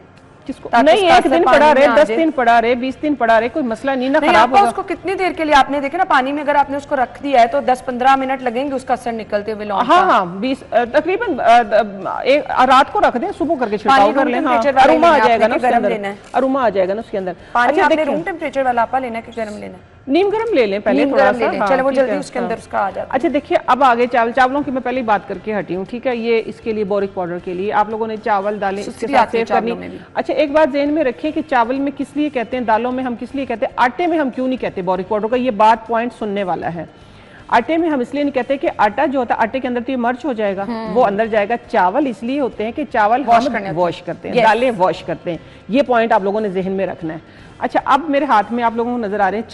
Speaker 3: नहीं, एक दिन पड़ा रहे, 10 दिन पड़ा रहे, 20 दिन पड़ा रहे, कोई मसला नहीं ना, खराब होगा।
Speaker 1: उसको कितनी देर के लिए आपने देखे ना पानी में, अगर आपने उसको रख दिया है तो 10-15 मिनट लगेंगे उसका असर निकलते हुए लौंग का।
Speaker 3: हाँ, 20 तकरीबन रात को रख दें, सुबह करके छिड़काव कर लें, अरोमा आ जाएगा ना उसके अंदर, अरोमा आ जाएगा ना उसके अंदर।
Speaker 1: पानी आपने रूम टेम्परेचर वाला आपा लेना कि गर्म लेना?
Speaker 3: नीम गर्म ले लें पहले थोड़ा सा,
Speaker 1: चलो वो जल्दी उसके अंदर उसका आ जाता है।
Speaker 3: अच्छा देखिए, अब आगे चावलों की मैं पहले ही बात करके हटी हूँ, ठीक है। ये इसके लिए बोरिक पाउडर के लिए आप लोगों ने चावल डालें, इसके साथ सेव करनी। अच्छा, एक बात ज़हन में रखिए कि चावल में किस लिए कहते हैं, दालों में हम किस लिए कहते हैं, आटे में हम क्यों नहीं कहते बोरिक पाउडर का, ये बात पॉइंट सुनने वाला है। आटे में हम इसलिए नहीं कहते कि आटा जो होता है, आटे के अंदर तो ये मर्ज हो जाएगा, वो अंदर जाएगा। चावल इसलिए होते हैं कि चावल वॉश करते हैं, दालें वॉश करते हैं, ये पॉइंट आप लोगों ने जहन में रखना है। अच्छा, अब मेरे हाथ में आप लोगों को नजर आ रहे हैं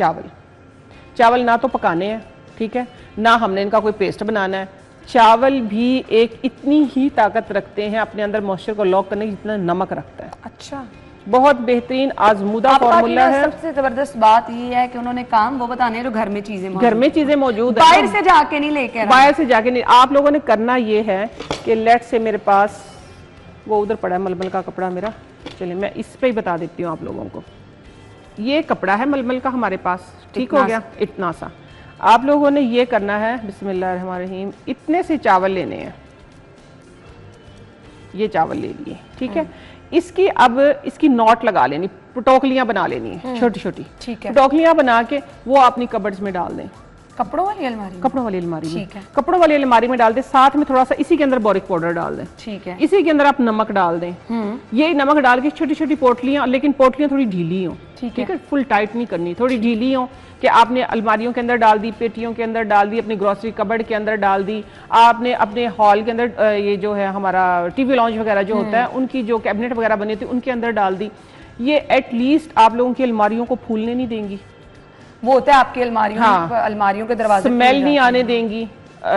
Speaker 3: चावल ना तो पकाने हैं, ठीक है, ना हमने इनका कोई पेस्ट बनाना है। चावल भी एक इतनी ही ताकत रखते हैं अपने अंदर मॉइस्चर को लॉक करने की जितना नमक रखता है।
Speaker 1: अच्छा,
Speaker 3: बहुत बेहतरीन आजमूदा फॉर्मूला है।
Speaker 1: सबसे जबरदस्त बात ये है कि उन्होंने काम वो बताने जो घर में चीजें मौजूद है,
Speaker 3: बाहर
Speaker 1: से जाके नहीं लेकर,
Speaker 3: बाहर से जाके नहीं। आप लोगों ने करना ये है कि लेट से मेरे पास वो उधर पड़ा है मलमल का कपड़ा मेरा, चलिए मैं इस पे ही बता देती हूँ आप लोगों को। ये कपड़ा है मलमल का हमारे पास, ठीक हो गया, इतना सा। आप लोगों ने ये करना है, बिस्मिल्लाहिर्रहमानिर्रहीम, इतने से चावल लेने हैं, ये चावल ले लिए, ठीक है। इसकी नॉट लगा लेनी, पटोकलियां बना लेनी है छोटी छोटी, ठीक है। पटोकलियां बना के वो अपनी कबर्ड्स में डाल दें, कपड़ों वाली अलमारी में, ठीक है, कपड़ों वाली अलमारी में डाल दें। साथ में थोड़ा सा इसी के अंदर बोरिक पाउडर डाल दें, ठीक है। इसी के अंदर आप नमक डाल दें, ये नमक डाल के छोटी छोटी पोटलियां, लेकिन पोटलियां थोड़ी ढीली हो, ठीक है, फुल टाइट नहीं करनी, थोड़ी ढीली हो कि आपने अलमारियों के अंदर डाल दी, पेटियों के अंदर डाल दी, अपनी ग्रोसरी कबर्ड के अंदर डाल दी, आपने अपने हॉल के अंदर ये जो है हमारा टीवी लॉन्च वगैरह जो होता है उनकी जो कैबिनेट वगैरह बनी होती है उनके अंदर डाल दी। ये एटलीस्ट आप लोगों की अलमारियों को फूलने नहीं देंगी, वो होता है आपकी अलमारियों, हाँ, अलमारियों के दरवाजे स्मेल नहीं आने देंगी।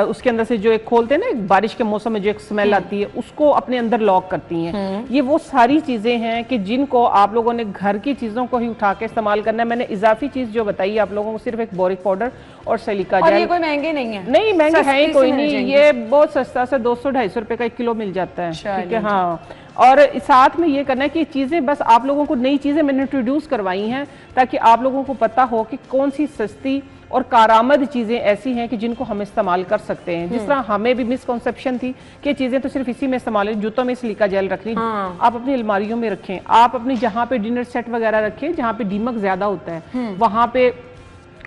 Speaker 3: उसके अंदर से जो एक खोलते हैं ना बारिश के मौसम में जो एक स्मेल आती है उसको अपने अंदर लॉक करती हैं। ये वो सारी चीजें हैं कि जिनको आप लोगों ने घर की चीजों को ही उठा के इस्तेमाल करना है। मैंने इजाफी चीज जो बताई आप लोगों को सिर्फ एक बोरिक पाउडर और सिलिका जेल। ये कोई महंगे नहीं है, नहीं महंगे है ही कोई नहीं, ये बहुत सस्ता सा 200-250 रुपए का 1 किलो मिल जाता है, ठीक है, हाँ। और साथ में ये करना है कि चीजें बस आप लोगों को नई चीजें मैंने इंट्रोड्यूस करवाई हैं ताकि आप लोगों को पता हो कि कौन सी सस्ती और कारामद चीजें ऐसी हैं कि जिनको हम इस्तेमाल कर सकते हैं। जिस तरह हमें भी मिसकॉन्सेप्शन थी कि चीजें तो सिर्फ इसी में इस्तेमाल है, जूतों में सिलिका जेल रखनी, हाँ। आप अपनी अलमारियों में रखें, आप अपनी जहाँ पे डिनर सेट वगैरह रखें जहाँ पे दीमक ज्यादा होता है वहां पे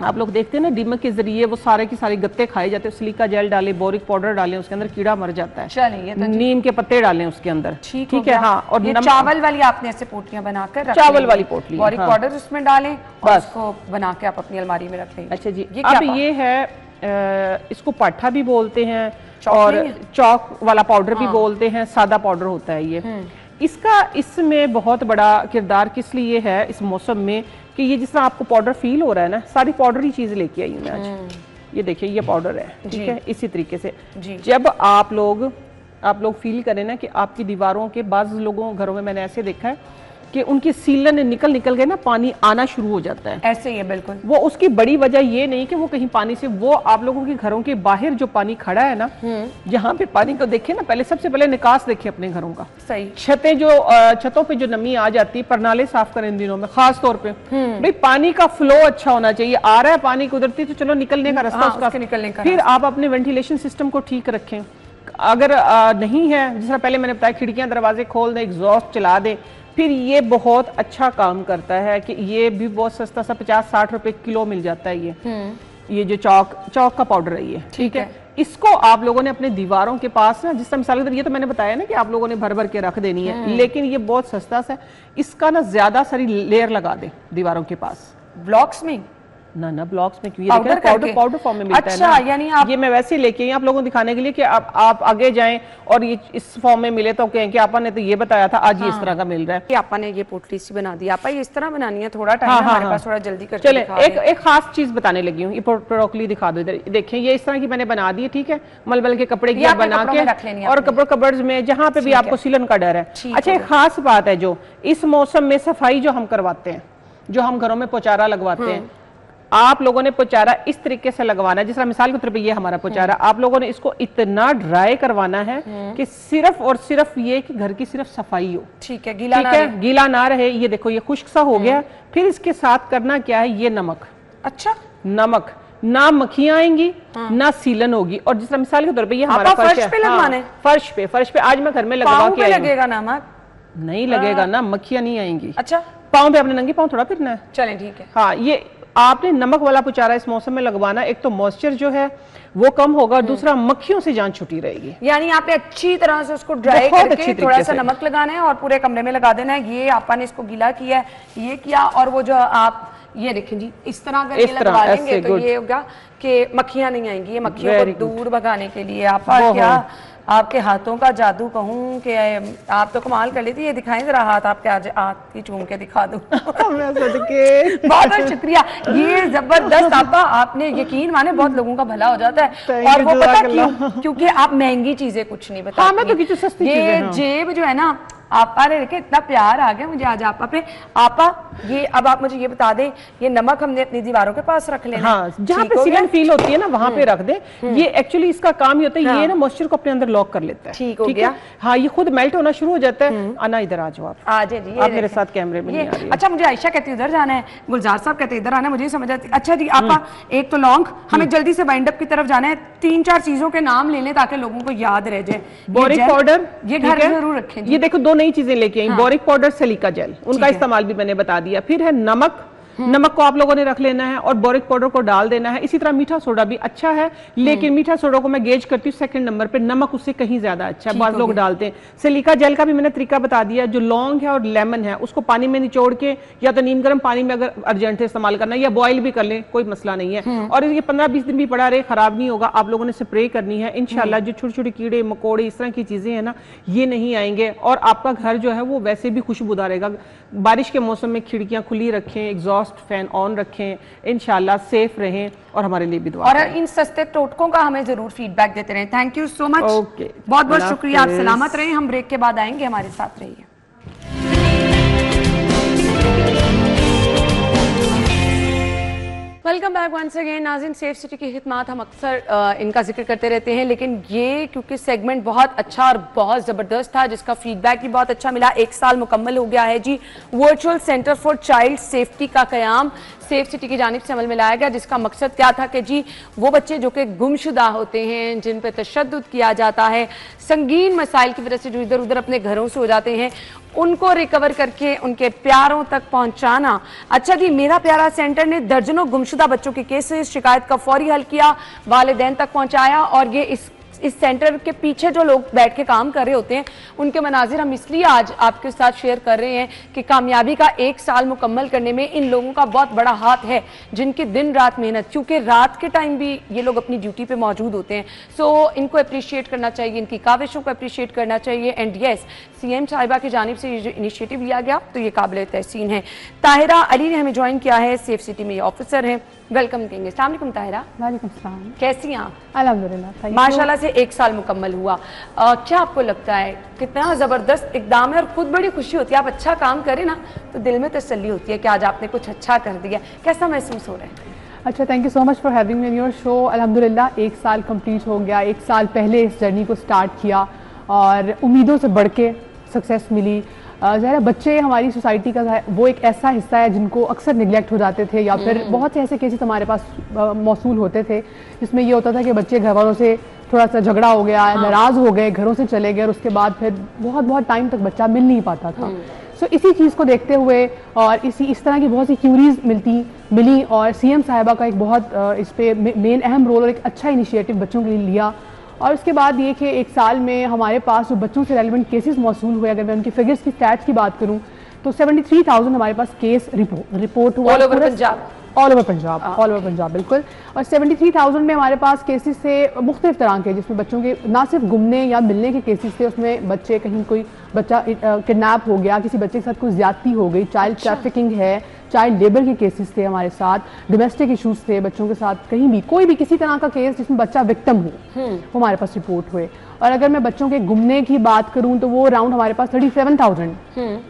Speaker 3: आप लोग देखते हैं ना दीमक के जरिए वो सारे की सारे गत्ते खाए जाते हैं। सिलिका जेल डालें, बोरिक पाउडर डालें, उसके अंदर कीड़ा मर जाता है। चलिए, तो नीम के पत्ते डालें उसके अंदर, ठीक है, हाँ। और ये चावल वाली आपने ऐसे पोटलियां बनाकर रख, चावल वाली पोटली, बोरिक पाउडर उसमें डालें और उसको बना के आप अपनी अलमारी में रख लें। अच्छा जी, अब ये है, इसको पाठा भी बोलते हैं और चौक वाला पाउडर भी बोलते हैं, सादा पाउडर होता है ये। इसका इसमें बहुत बड़ा किरदार किस लिए है इस मौसम में कि ये जिस तरह आपको पाउडर फील हो रहा है ना, सारी पाउडर ही चीज लेके आई हूँ मैं आज। ये देखिए, ये पाउडर है, ठीक है। इसी तरीके से जब आप लोग फील करें ना कि आपकी दीवारों के बाज़ लोगों घरों में मैंने ऐसे देखा है कि उनकी सीलन निकल के ना पानी आना शुरू हो जाता है, ऐसे ही है बिल्कुल। वो उसकी बड़ी वजह ये नहीं कि वो कहीं पानी से, वो आप लोगों के घरों के बाहर जो पानी खड़ा है ना, यहाँ पे पानी को देखे ना, पहले सबसे पहले निकास देखे अपने घरों का, सही। छतों पे जो नमी आ जाती है, परनाले साफ करें इन दिनों में खास तौर पे, भाई पानी का फ्लो अच्छा होना चाहिए। आ रहा है पानी कुदरती तो चलो निकलने का रास्ता उसका निकलने का, फिर आप अपने वेंटिलेशन सिस्टम को ठीक रखें। अगर नहीं है, जिस तरह पहले मैंने बताया, खिड़कियां दरवाजे खोल दें, एग्जॉस्ट चला दें, फिर ये बहुत अच्छा काम करता है कि ये भी बहुत सस्ता सा 50-60 रुपए किलो मिल जाता है ये जो चौक का पाउडर है ये, ठीक है। इसको आप लोगों ने अपने दीवारों के पास ना, जिस तरह मिसाल ये तो मैंने बताया ना कि आप लोगों ने भर के रख देनी है, लेकिन ये बहुत सस्ता सा, इसका ना ज्यादा सारी लेयर लगा दे दीवारों के पास, ब्लॉक्स में ना ब्लॉक्स में क्यों,
Speaker 1: पाउडर
Speaker 3: पाउडर फॉर्म में मिलता है
Speaker 1: अच्छा,
Speaker 3: ना।
Speaker 1: यानी आप
Speaker 3: ये मैं वैसे लेके आई आप लोगों को दिखाने के लिए कि आप आगे जाएं और ये इस फॉर्म में मिले तो कहें कि आपा ने तो ये बताया था, आज ये इस तरह का मिल रहा है।
Speaker 1: कि आपा ने ये पोटली सी बना दी, आपा ये इस तरह बनानी है, थोड़ा टाइम हमारे पास, थोड़ा जल्दी करके
Speaker 3: चले
Speaker 1: दिखा दें।
Speaker 3: एक खास चीज बताने लगी हूँ, ये ब्रोकली दिखा दो इधर, देखें ये इस तरह की मैंने बना दी है, ठीक है, मलमल के कपड़े की बना के, और कपड़े में जहाँ पे भी आपको सिलन का डर है। अच्छा, एक खास बात है जो इस मौसम में सफाई जो हम करवाते हैं, जो हम घरों में पोचारा लगवाते हैं, आप लोगों ने पोचारा इस तरीके से लगवाना है, जिस तरह मिसाल के तौर पे ये हमारा पोचारा, आप लोगों ने इसको इतना ड्राई करवाना है कि सिर्फ और सिर्फ ये कि घर की सिर्फ सफाई हो,
Speaker 1: ठीक है,
Speaker 3: गीला ना रहे। ये देखो ये खुश्क सा हो गया। फिर इसके साथ करना क्या है, ये नमक,
Speaker 1: अच्छा
Speaker 3: नमक, ना मक्खियां आएंगी ना सीलन होगी। और जिस तरह मिसाल के तौर पे ये हमारा
Speaker 1: फर्श पे लगवाना है,
Speaker 3: फर्श पे आज मैं घर में लगवा के आई हूं।
Speaker 1: लगेगा नमक?
Speaker 3: नहीं लगेगा ना, मक्खियां नहीं आएंगी।
Speaker 1: अच्छा,
Speaker 3: पाँव पे अपने नंगे पाँव थोड़ा फिरना है।
Speaker 1: चलें ठीक है।
Speaker 3: हाँ, ये आपने नमक वाला पुचारा इस मौसम में लगवाना, एक तो मॉइस्चर जो है वो कम होगा, दूसरा मक्खियों से जान छुटी रहेगी।
Speaker 1: यानी आपने अच्छी तरह से उसको ड्राई करके थोड़ा सा नमक लगाना है और पूरे कमरे में लगा देना है। ये आपा ने इसको गीला किया है, ये किया, और वो जो आप ये देखें जी, इस तरह अगर ये लगवा लेंगे तो ये होगा कि मक्खियां नहीं आएंगी। ये मक्खियों को दूर भगाने के लिए आपा क्या आपके हाथों का जादू कहूँ कि आप तो कमाल कर लेती। ये दिखाएं जरा हाथ, आपके आज हाथ ही चूम के दिखा दूं। बहुत बहुत शुक्रिया, ये जबरदस्त आपा, आपने यकीन माने बहुत लोगों का भला हो जाता है। और वो पता क्यों? क्योंकि आप महंगी चीजें कुछ नहीं बताती।
Speaker 3: हाँ, मैं तो किसी सस्ती
Speaker 1: ये जेब जो है ना, आपा ने देखे इतना प्यार आ गया मुझे आज आपा पे। आपा ये अब आप मुझे ये बता दें, ये नमक हमने अपनी दीवारों के पास रख लेना,
Speaker 3: हाँ, जहाँ पे सीलन फील होती है ना वहां पे रख दे। ये एक्चुअली इसका काम ही होता है, ये ना मॉइस्चर को अपने अंदर लॉक कर लेता है।
Speaker 1: ठीक हो गया।
Speaker 3: हाँ, ये खुद मेल्ट होना शुरू हो जाता है। आना इधर आ जाओ,
Speaker 1: आ जाए जी,
Speaker 3: आप मेरे साथ कैमरे में नहीं आ रही।
Speaker 1: अच्छा, मुझे आयशा कहती उधर जाना है, गुलजार साहब कहते इधर आना है, मुझे समझ आती। अच्छा जी आपा, एक तो लौंग, हमें जल्दी से वाइंड अप की तरफ जाना है। 3-4 चीजों के नाम ले लें ताकि लोगों को याद रह जाए।
Speaker 3: बोरिक पाउडर,
Speaker 1: ये घर जरूर रखें।
Speaker 3: ये देखो दो नई चीजें लेके आई, बोरिक पाउडर, सिलिका जेल, उनका इस्तेमाल भी मैंने बता दिया। फिर है नमक, नमक को आप लोगों ने रख लेना है और बोरिक पाउडर को डाल देना है। इसी तरह मीठा सोडा भी अच्छा है, लेकिन मीठा सोडा को मैं गेज करती हूँ सेकंड नंबर पे, नमक उससे कहीं ज्यादा अच्छा है, बहुत लोग डालते हैं। सिलिका जेल का भी मैंने तरीका बता दिया। जो लौंग है और लेमन है उसको पानी में निचोड़ के या तो नीम गर्म पानी में अगर अर्जेंट है इस्तेमाल करना, या बॉयल भी कर लें, कोई मसला नहीं है। और ये 15-20 दिन भी पड़ा रहे, खराब नहीं होगा। आप लोगों ने स्प्रे करनी है इंशाल्लाह। जो छोटे छोटे कीड़े मकोड़े इस तरह की चीजें हैं ना, ये नहीं आएंगे और आपका घर जो है वो वैसे भी खुशबूदार रहेगा। बारिश के मौसम में खिड़कियां खुली रखें, एग्जॉस्ट फैन ऑन रखें, इंशाल्लाह सेफ रहें और हमारे लिए भी दुआ
Speaker 1: और इन सस्ते टोटकों का हमें जरूर फीडबैक देते रहें। Thank you so much,
Speaker 3: okay,
Speaker 1: बहुत बहुत शुक्रिया। आप सलामत रहें, हम ब्रेक के बाद आएंगे, हमारे साथ रहिए। Welcome back once again. नाज़रीन, सेफ सिटी की खिदमत हम अक्सर इनका जिक्र करते रहते हैं, लेकिन ये क्योंकि सेगमेंट बहुत अच्छा और बहुत ज़बरदस्त था, जिसका फीडबैक भी बहुत अच्छा मिला। 1 साल मुकम्मल हो गया है जी। Virtual centre for child safety का क़याम सेफ सिटी की जानिब से अमल में लाया गया, जिसका मकसद क्या था कि जी वो बच्चे जो कि गुमशुदा होते हैं, जिन पर तशद्दुद किया जाता है, संगीन मसाइल की वजह से जो इधर उधर अपने घरों से हो जाते हैं, उनको रिकवर करके उनके प्यारों तक पहुंचाना। अच्छा जी, मेरा प्यारा सेंटर ने दर्जनों गुमशुदा बच्चों के केसेस शिकायत का फौरी हल किया, वालिदैन तक पहुंचाया। और ये इस सेंटर के पीछे जो लोग बैठ के काम कर रहे होते हैं उनके मनाजिर हम इसलिए आज आपके साथ शेयर कर रहे हैं कि कामयाबी का 1 साल मुकम्मल करने में इन लोगों का बहुत बड़ा हाथ है, जिनकी दिन रात मेहनत, क्योंकि रात के टाइम भी ये लोग अपनी ड्यूटी पे मौजूद होते हैं। सो इनको अप्रिशिएट करना चाहिए, इनकी काविशों को अप्रिशिएट करना चाहिए। एंड येस, CM साहिबा की जानिब से ये जो इनिशिएटिव लिया गया तो ये काबिल तहसीन है। ताहिरा अली ने हमें ज्वाइन किया है, सेफ सिटी में ये ऑफिसर है। वेलकम कहेंगे। अस्सलाम वालेकुम ताहिरा।
Speaker 4: वालेकुम सलाम।
Speaker 1: कैसी हैं आप?
Speaker 4: अल्हम्दुलिल्लाह,
Speaker 1: माशाल्लाह से 1 साल मुकम्मल हुआ। क्या आपको लगता है कितना ज़बरदस्त इकदाम है और खुद बड़ी खुशी होती है, आप अच्छा काम करें ना तो दिल में तसल्ली होती है कि आज आपने कुछ अच्छा कर दिया। कैसा महसूस हो रहा है?
Speaker 4: अच्छा, thank you so much for having me in your show. अल्हम्दुलिल्लाह 1 साल कंप्लीट हो गया। 1 साल पहले इस जर्नी को स्टार्ट किया और उम्मीदों से बढ़ के सक्सेस मिली। ज़रा बच्चे हमारी सोसाइटी का वो एक ऐसा हिस्सा है जिनको अक्सर निगलेक्ट हो जाते थे, या फिर बहुत से ऐसे केसेस हमारे पास मौसूल होते थे जिसमें ये होता था कि बच्चे घर वालों से थोड़ा सा झगड़ा हो गया, नाराज़ हो गए, घरों से चले गए और उसके बाद फिर बहुत बहुत टाइम तक बच्चा मिल नहीं पाता था। सो इसी चीज़ को देखते हुए और इस तरह की बहुत सी क्यूरीज मिली और CM साहिबा का एक बहुत इस पे मेन अहम रोल और एक अच्छा इनिशिएटिव बच्चों के लिए लिया। और उसके बाद ये कि 1 साल में हमारे पास जो बच्चों से रेलिवेंट केसेस मौसूल हुए, अगर मैं उनकी फिगर्स की स्टैट्स की बात करूं तो 73,000 हमारे पास केस रिपोर्ट हुआ ऑल ओवर पंजाब बिल्कुल। और 73,000 में हमारे पास केसेस थे मुख्तलिफ तरह के, जिसमें बच्चों के ना सिर्फ गुमने या मिलने के केसेस थे, उसमें बच्चे कहीं कोई बच्चा किडनैप हो गया, किसी बच्चे के साथ कोई ज्यादती हो गई, चाइल्ड ट्रैफिकिंग है, चाइल्ड लेबर के केसेस थे हमारे साथ, डोमेस्टिक इश्यूज थे बच्चों के साथ, कहीं भी कोई भी किसी तरह का केस जिसमें बच्चा विक्टिम हो वो हमारे पास रिपोर्ट हुए। और अगर मैं बच्चों के गुमने की बात करूं तो वो अराउंड हमारे पास 37,000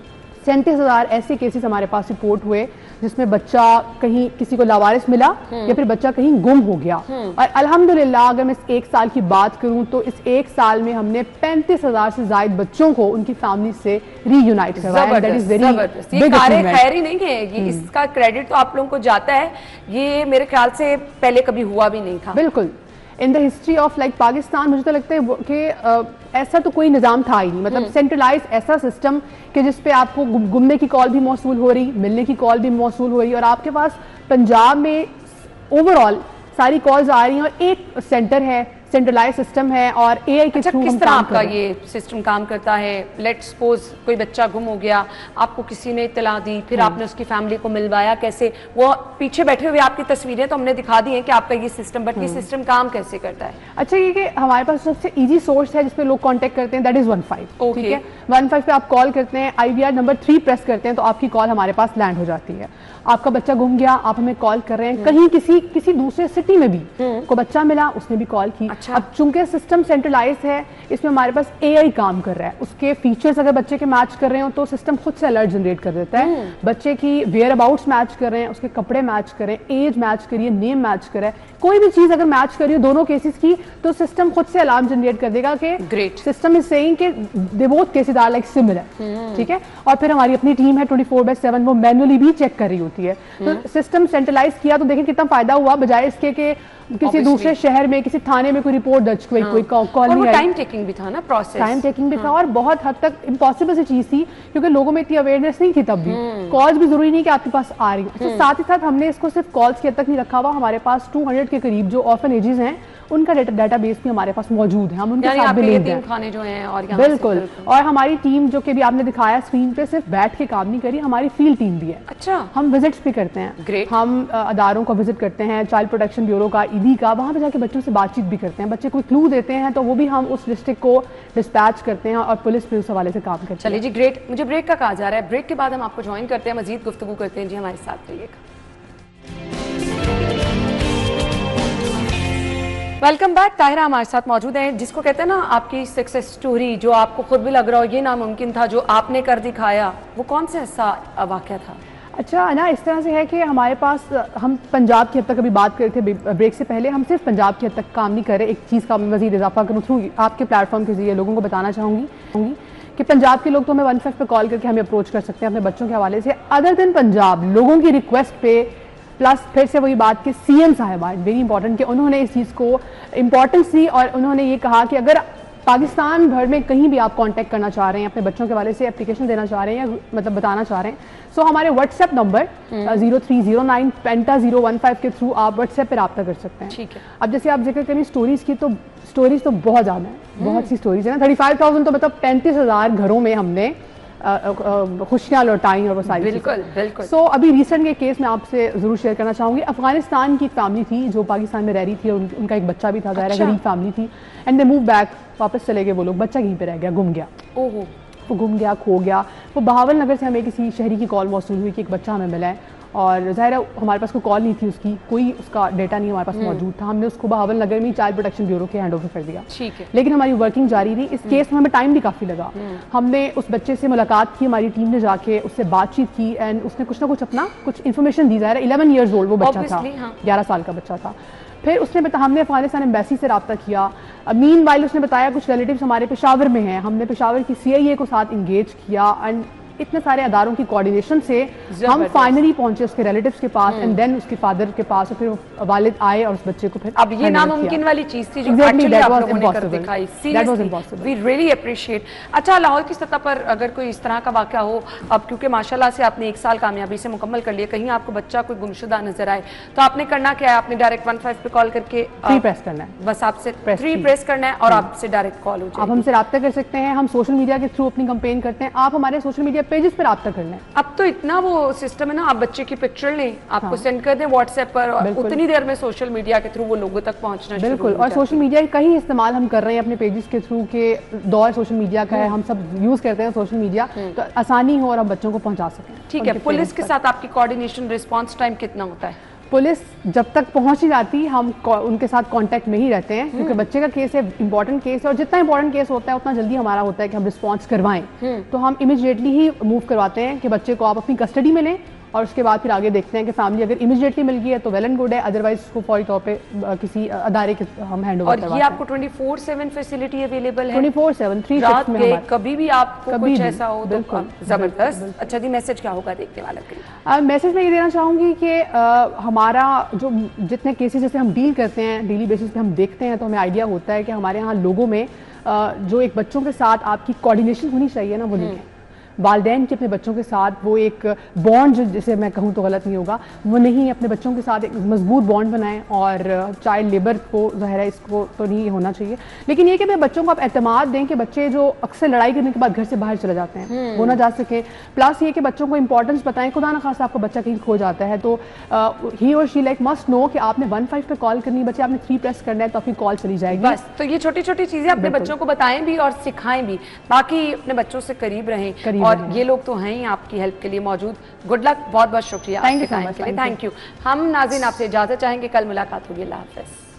Speaker 4: 37,000 ऐसे केसेस हमारे पास रिपोर्ट हुए जिसमें बच्चा कहीं किसी को लावारिस मिला या फिर बच्चा कहीं गुम हो गया। और अल्हम्दुलिल्लाह अगर मैं इस एक साल की बात करूं तो इस एक साल में हमने 35,000 से ज्यादा बच्चों को उनकी फैमिली से रीयूनाइट करवाया। That is very big achievement.
Speaker 1: खैर ही नहीं है ये, इसका क्रेडिट तो आप लोगों को जाता है, ये मेरे ख्याल से पहले कभी हुआ भी नहीं था।
Speaker 4: बिल्कुल, in the history of like Pakistan मुझे तो लगता है कि ऐसा तो कोई निज़ाम था ही नहीं, मतलब सेंट्रलाइज ऐसा सिस्टम कि जिसपे आपको गुमने की कॉल भी मौसूल हो रही, मिलने की कॉल भी मौसूल हो रही, और आपके पास पंजाब में ओवरऑल सारी कॉल्स आ रही हैं और एक सेंटर है, सेंट्रलाइज सिस्टम है और एआई के थ्रू
Speaker 1: किस तरह आपका ये सिस्टम काम करता है? लेट्स सपोज कोई बच्चा गुम हो गया, आपको किसी ने इत्तला दी, फिर आपने उसकी फैमिली को मिलवाया कैसे? वो पीछे बैठे हुए आपकी तस्वीरें तो हमने दिखा दी हैं कि आपका ये सिस्टम, बट ये सिस्टम काम कैसे करता है?
Speaker 4: अच्छा, ये कि हमारे पास सबसे इजी सोर्स है जिसपे लोग कांटेक्ट करते हैं, दैट इज 15। ठीक है, 15 पे आप कॉल करते हैं, IVR नंबर 3 प्रेस करते हैं तो आपकी कॉल हमारे पास लैंड हो जाती है। आपका बच्चा गुम गया, आप हमें कॉल कर रहे हैं, कहीं किसी दूसरे सिटी में भी को बच्चा मिला, उसने भी कॉल की।
Speaker 1: अच्छा।
Speaker 4: अब चूंकि सिस्टम सेंट्रलाइज है, इसमें हमारे पास AI काम कर रहा है, उसके फीचर्स अगर बच्चे के मैच कर रहे हो तो सिस्टम खुद से अलर्ट जनरेट कर देता है। बच्चे की वेयर अबाउट्स मैच कर रहे हैं, उसके कपड़े मैच करें, एज मैच करिए, नेम मैच करे, कोई भी चीज अगर मैच करिए दोनों केसेस की तो सिस्टम खुद से अलार्म जनरेट कर देगा कि
Speaker 1: ग्रेट,
Speaker 4: सिस्टम इज सेइंग कि they both cases are like similar. ठीक है, और फिर हमारी अपनी टीम है 24/7 वो मैन्युअली भी चेक कर रही होती है। तो सिस्टम सेंट्रलाइज किया तो देखिए कितना फायदा हुआ, बजाय इसके कि किसी दूसरे शहर में किसी थाने में कोई रिपोर्ट दर्ज कोई कॉल नहीं आई।
Speaker 1: टाइम टेकिंग भी था ना, प्रोसेस
Speaker 4: टाइम टेकिंग भी था और बहुत हद तक इम्पॉसिबल सी चीज थी क्योंकि लोगों में इतनी अवेयरनेस नहीं थी तब भी। कॉल्स भी जरूरी नहीं कि आपके पास आ रही है। साथ ही साथ हमने इसको सिर्फ कॉल्स के हद तक नहीं रखा हुआ, हमारे पास 200 के करीब जो ऑर्फन एजेस हैं उनका डाटाबेस भी हमारे पास मौजूद है, हम उनके साथ भी लिंक्ड हैं।
Speaker 1: खाने जो हैं और
Speaker 4: बिल्कुल, और हमारी टीम जो कि भी आपने दिखाया स्क्रीन पे सिर्फ बैठ के काम नहीं करी, हमारी फील्ड टीम भी है।
Speaker 1: अच्छा,
Speaker 4: हम विजिट्स भी करते हैं।
Speaker 1: ग्रेट।
Speaker 4: हम अदारों को विजिट करते हैं, चाइल्ड प्रोटेक्शन ब्यूरो का, ईडी का, वहाँ पे जाके बच्चों से बातचीत भी करते हैं। बच्चे कोई क्लू देते हैं तो वो भी हम उस डिस्ट्रिक्ट को डिस्पैच करते हैं और पुलिस भी उस हवाले से काम करते हैं।
Speaker 1: चलिए जी, ग्रेट। मुझे ब्रेक का कहा जा रहा है, ब्रेक के बाद हम आपको ज्वाइन करते हैं, मजीद गुफ्तगू करते हैं। जी हमारे साथ रहिएगा। Welcome back. ताहिरा हमारे साथ मौजूद है, जिसको कहते हैं ना आपकी सक्सेस स्टोरी, जो आपको खुद भी लग रहा हो ये नामुमकिन था, जो आपने कर दिखाया, वो कौन सा ऐसा वाक़या था?
Speaker 4: अच्छा ना, इस तरह से है कि हमारे पास, हम पंजाब की हद तक अभी बात कर रहे थे ब्रेक से पहले, हम सिर्फ पंजाब की हद तक काम नहीं कर रहे। एक चीज़ का मज़ीद इजाफा करूँ थ्रू आपके प्लेटफॉर्म के जरिए लोगों को बताना चाहूँगी कि पंजाब के लोग तो हमें 15 पे कॉल करके हमें अप्रोच कर सकते हैं अपने बच्चों के हवाले से। अदर देन पंजाब, लोगों की रिक्वेस्ट पे, प्लस फिर से वही बात कि CM साहिबा, वेरी इंपॉर्टेंट, कि उन्होंने इस चीज़ को इम्पोर्टेंस दी और उन्होंने ये कहा कि अगर पाकिस्तान भर में कहीं भी आप कांटेक्ट करना चाह रहे हैं, अपने बच्चों के हवाले से एप्लीकेशन देना चाह रहे हैं या मतलब बताना चाह रहे हैं, सो हमारे व्हाट्सएप नंबर 0309 पेंटा 015 के थ्रू आप व्हाट्सएप पर रब्ता कर सकते हैं।
Speaker 1: ठीक है।
Speaker 4: अब जैसे आप जिक्र करें स्टोरीज की, तो स्टोरीज तो बहुत ज़्यादा है, बहुत सी स्टोरीज है ना। 35,000 तो मतलब 35,000 घरों में हमने खुशियाँ लौटाई और वो सारी।
Speaker 1: बिल्कुल बिल्कुल।
Speaker 4: सो अभी रिसेंट के केस मैं आपसे जरूर शेयर करना चाहूँगी। अफगानिस्तान की एक फैमिली थी जो पाकिस्तान में रह रही थी और उनका एक बच्चा भी था, ज़ाहिर है गरीब फैमिली थी, एंड दे मूव बैक, वापस चले गए वो लोग, बच्चा यहीं पे रह गया, गुम गया।
Speaker 1: ओहो,
Speaker 4: वो गुम गया, खो गया। वो बहावल नगर से हमें किसी शहरी की कॉल मौसूल हुई कि एक बच्चा हमें मिला है, और ज़ाहिर है हमारे पास कोई कॉल नहीं थी उसकी, कोई उसका डेटा नहीं हमारे पास मौजूद था। हमने उसको बहावल नगर में चाइल्ड प्रोटेक्शन ब्यूरो के हैंड ओवर कर दिया।
Speaker 1: ठीक है।
Speaker 4: लेकिन हमारी वर्किंग जारी रही। इस केस में हमें टाइम भी काफ़ी लगा। हमने उस बच्चे से मुलाकात की, हमारी टीम ने जाके उससे बातचीत की, एंड उसने कुछ ना कुछ अपना कुछ इन्फॉर्मेशन दी। ज़ाहिर है 11 ईयर्स ओल्ड वो बच्चा था, 11 साल का बच्चा था। फिर उसने हमने अफगानिस्तान एम्बेसी से रब्ता किया। मीनवाइल उसने बताया कुछ रिलेटिव्स हमारे पेशावर में हैं, हमने पेशावर की CIA को साथ इंगेज किया, एंड इतने सारे अदारों की कोऑर्डिनेशन से हम फाइनली पहुंचे उसके रिलेटिव्स के पास, एंड देन उसके फादर के पास, और फिर वालिद आए और उस बच्चे को फिर।
Speaker 1: अब ये नामुमकिन वाली चीज थी जो एक्चुअली आप लोगों ने कर दिखाई। Seriously we really appreciate. अच्छा, लाहौर की सतह पर अगर कोई इस तरह का वाकया हो, अब क्योंकि माशाल्लाह से आपने 1 साल कामयाबी से मुकम्मल कर लिया, कहीं आपको बच्चा कोई गुमशुदा नजर आए तो आपने करना क्या है? आपने डायरेक्ट 15 पे कॉल करके
Speaker 4: 3 प्रेस करना है,
Speaker 1: बस आपसे 3 प्रेस करना है और आपसे डायरेक्ट कॉल हो जाएगी।
Speaker 4: आप हमसे रब्ता कर सकते हैं। हम सोशल मीडिया के थ्रू अपनी कंपेन करते हैं। आप हमारे सोशल मीडिया पेजेस पर रब्ता कर लें।
Speaker 1: अब तो इतना वो सिस्टम है ना, आप बच्चे की पिक्चर लें, आपको सेंड कर दें व्हाट्सएप पर, और उतनी देर में सोशल मीडिया के थ्रू वो लोगों तक पहुंचना शुरू
Speaker 4: बिल्कुल।
Speaker 1: हो
Speaker 4: और
Speaker 1: जाता है।
Speaker 4: सोशल मीडिया का ही इस्तेमाल हम कर रहे हैं अपने पेजेस के थ्रू, के दौर सोशल मीडिया का है, हम सब यूज करते हैं सोशल मीडिया, तो आसानी हो और हम बच्चों को पहुंचा सकें।
Speaker 1: ठीक है, पुलिस के साथ आपकी कोऑर्डिनेशन रिस्पांस टाइम कितना होता है?
Speaker 4: पुलिस जब तक पहुंच ही जाती हम उनके साथ कांटेक्ट में ही रहते हैं, क्योंकि बच्चे का केस है, इंपॉर्टेंट केस है, और जितना इंपॉर्टेंट केस होता है उतना जल्दी हमारा होता है कि हम रिस्पांस करवाएं। तो हम इमीडिएटली ही मूव करवाते हैं कि बच्चे को आप अपनी कस्टडी में लें, और उसके बाद फिर आगे देखते हैं कि फैमिली अगर इमीडिएटली मिल गई है तो वेल एंड गुड है, अदरवाइज उसको फौरी तौर पे किसी अदारे के हम हैंड ओवर
Speaker 1: और
Speaker 4: करवाते
Speaker 1: ये
Speaker 4: हैं।
Speaker 1: आपको 24/7 फैसिलिटी अवेलेबल है?
Speaker 4: 24/7 3
Speaker 1: रात
Speaker 4: शिफ्ट में
Speaker 1: के
Speaker 4: हमारे
Speaker 1: कभी भी आपको
Speaker 4: कभी
Speaker 1: कुछ
Speaker 4: भी,
Speaker 1: ऐसा हो तो
Speaker 4: बिल्कुल,
Speaker 1: जबरदस्त। अच्छा जी, मैसेज क्या होगा देखने वाला के लिए?
Speaker 4: मैसेज मैं ये देना चाहूँगी कि हमारा जो जितने केसेस जैसे हम डील करते हैं डेली बेसिस पे हम देखते हैं, तो हमें आइडिया होता है कि हमारे यहाँ लोगों में जो एक बच्चों के साथ आपकी कोऑर्डिनेशन होनी चाहिए ना, वो नहीं है। वालिदैन की अपने बच्चों के साथ वो एक बॉन्ड, जैसे मैं कहूँ तो गलत नहीं होगा, वो नहीं अपने बच्चों के साथ एक मजबूत बॉन्ड बनाएं। और चाइल्ड लेबर को ज़ाहिर है इसको तो नहीं होना चाहिए, लेकिन ये कि अपने बच्चों को आप एतमाद दें कि बच्चे जो अक्सर लड़ाई करने के बाद घर से बाहर चले जाते हैं वो ना जा सके। प्लस ये कि बच्चों को इंपॉर्टेंस बताएं, खुदा ना खासा आपका बच्चा कहीं खो जाता है तो ही और शी लाइक मस्ट नो कि आपने 15 पे कॉल करनी है, बच्चे आपने 3 प्रेस करना है तो आपकी कॉल चली जाएगी।
Speaker 1: बस, तो ये छोटी छोटी चीजें अपने बच्चों को बताएं भी और सिखाएं भी, बाकी अपने बच्चों से करीब रहें। और ये लोग तो हैं ही आपकी हेल्प के लिए मौजूद। गुड लक, बहुत बहुत शुक्रिया
Speaker 4: Thank you
Speaker 1: आपके
Speaker 4: so
Speaker 1: टाइम
Speaker 4: much,
Speaker 1: के लिए।
Speaker 4: thank you.
Speaker 1: Thank you. हम नाज़रीन आपसे इजाजत चाहेंगे, कल मुलाकात होगी। अल्लाह हाफ़िज़।